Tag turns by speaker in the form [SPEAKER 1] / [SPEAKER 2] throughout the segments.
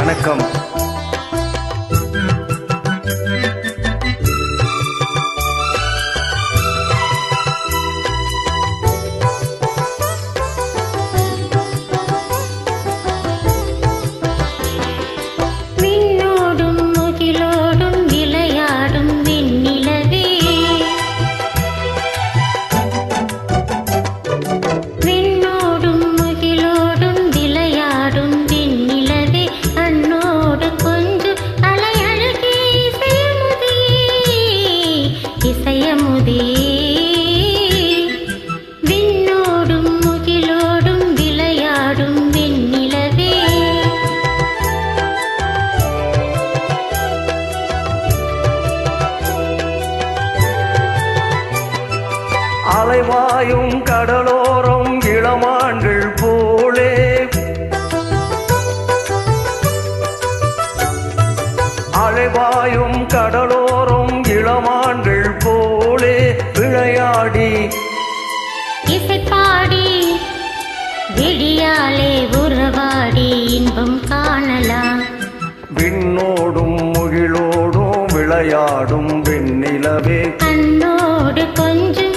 [SPEAKER 1] வணக்கம்.
[SPEAKER 2] அலைவாயும் கடலோரம் இளமான்கள் போலே அலைவாயும் கடலோரம் இளமான்கள் போலே விளையாடி
[SPEAKER 3] இசைப்பாடி விடியாலே உறவாடி இன்பம் காணலாம்.
[SPEAKER 2] விண்ணோடும் முகிலோடும் விளையாடும் வெண்ணிலவே
[SPEAKER 3] கண்ணோடு கொஞ்சம்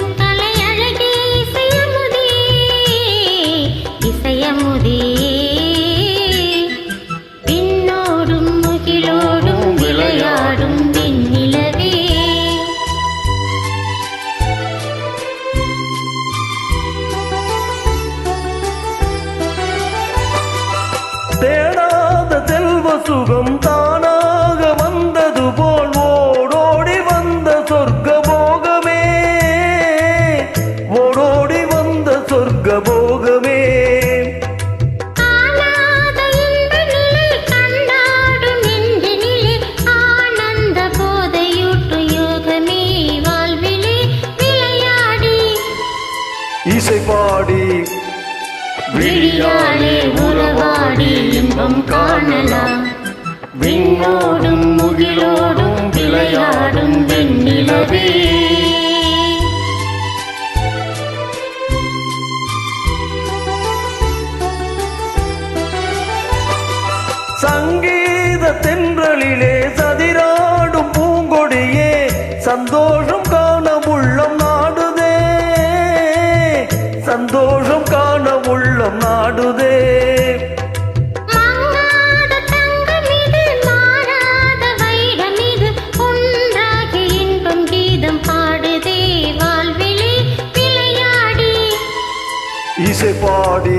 [SPEAKER 3] விண்ணோடும் முகிலோடும் விளையாடும் வெண்ணிலவே
[SPEAKER 2] தேடாத செல்வ சுகம் தானாக வந்தது போல் ஓடோடி வந்த சொர்க்க போகமே ஓடோடி வந்த சொர்க்க போகமே இசைப்பாடி
[SPEAKER 3] விழியாலே உறவாடி இன்பம் காணலாம்.
[SPEAKER 2] விண்ணோடும் முகிலோடும் விளையாடும் வெண்ணிலவே சங்கீத தென்றலிலே சதிராடும் பூங்கொடியே சந்தோஷம் காண உள்ளம் நாடுதே சந்தோஷம் காண உள்ளம் நாடுதே இசைப்பாடி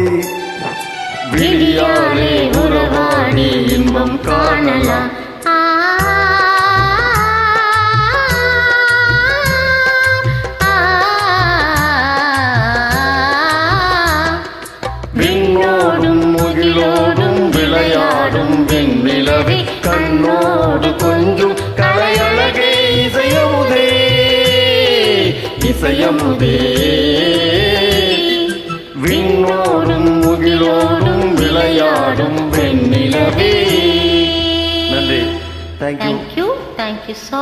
[SPEAKER 2] விழியாலே உறவாடி இன்பம் காணலாம். விண்ணோடும் முகிலோடும் விளையாடும் வெண்ணிலவே கண்ணோடு கொஞ்சம் கலையழகே இசையமுதே இசையமுதே விண்ணோடும் முகிலோடும் விளையாடும் வெண்ணிலவே. நன்றி.
[SPEAKER 3] Thank you so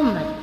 [SPEAKER 3] much.